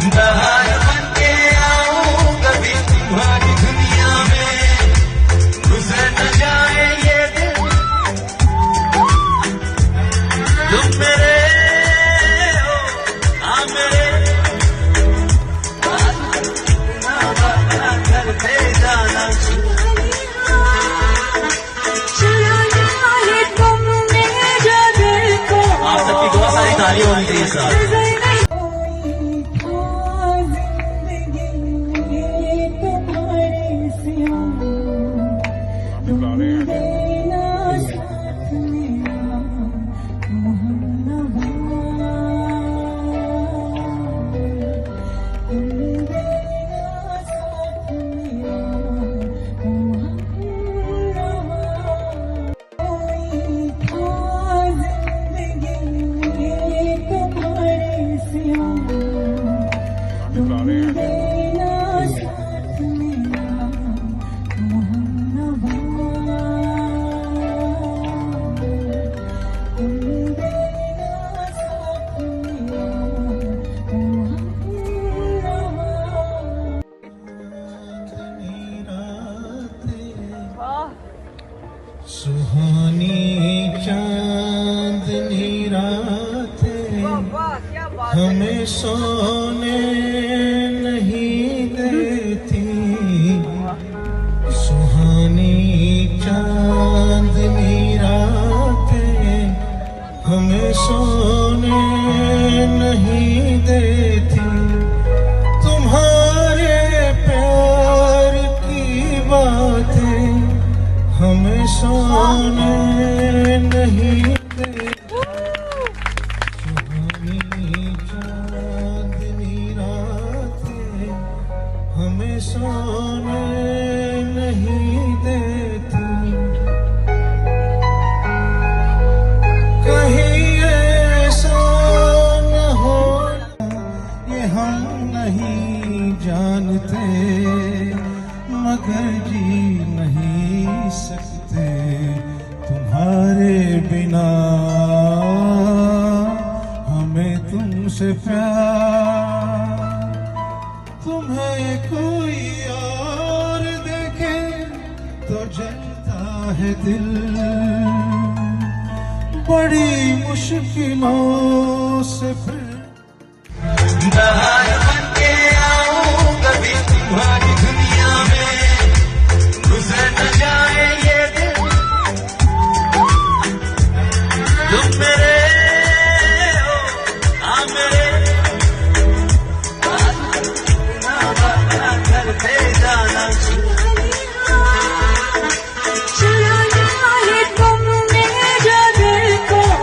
बहार बनके आऊं कभी तुम्हारी दुनिया में, गुजर न जाए ये दिन तुम मेरे हो, हाँ मेरे ना करते जाना। आप सबकी बहुत सारी तालियां होनी चाहिए साहब। सुहानी चांदनी रातें हमें सोने नहीं देती, सुहानी चांदनी रातें हमें सोने नहीं देती, तुम्हारे प्यार की बातें हमें सोने नहीं देती, सुहानी चांदनी रातें हमें सोने नहीं देती, कहीं ऐसा न हो ये हम नहीं जानते, मगर जी नहीं सकते तुम्हारे बिना, हमें तुमसे प्यार, तुम्हें कोई और देखे तो जलता है दिल, बड़ी मुश्किलों से फिर बहार बनके आऊं कभी तुम्हारी दुनिया में, गुजर न जाए ये दिन तुम मेरे हो, हाँ मेरे ना करते जाना।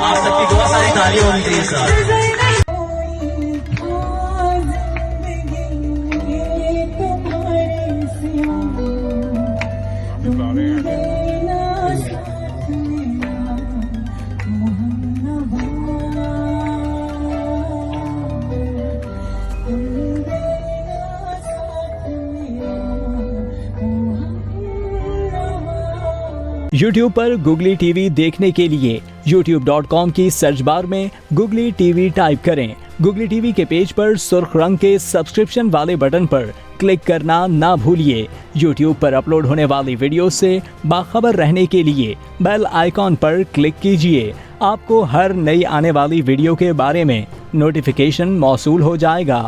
आप सबकी बहुत सारी तालियां होनी चाहिए साहब। YouTube पर गुगली टीवी देखने के लिए youtube.com की सर्च बार में गुगली टीवी टाइप करें। गुगली टीवी के पेज पर सुर्ख रंग के सब्सक्रिप्शन वाले बटन पर क्लिक करना ना भूलिए। YouTube पर अपलोड होने वाली वीडियो से बाखबर रहने के लिए बेल आइकॉन पर क्लिक कीजिए। आपको हर नई आने वाली वीडियो के बारे में नोटिफिकेशन मौसूल हो जाएगा।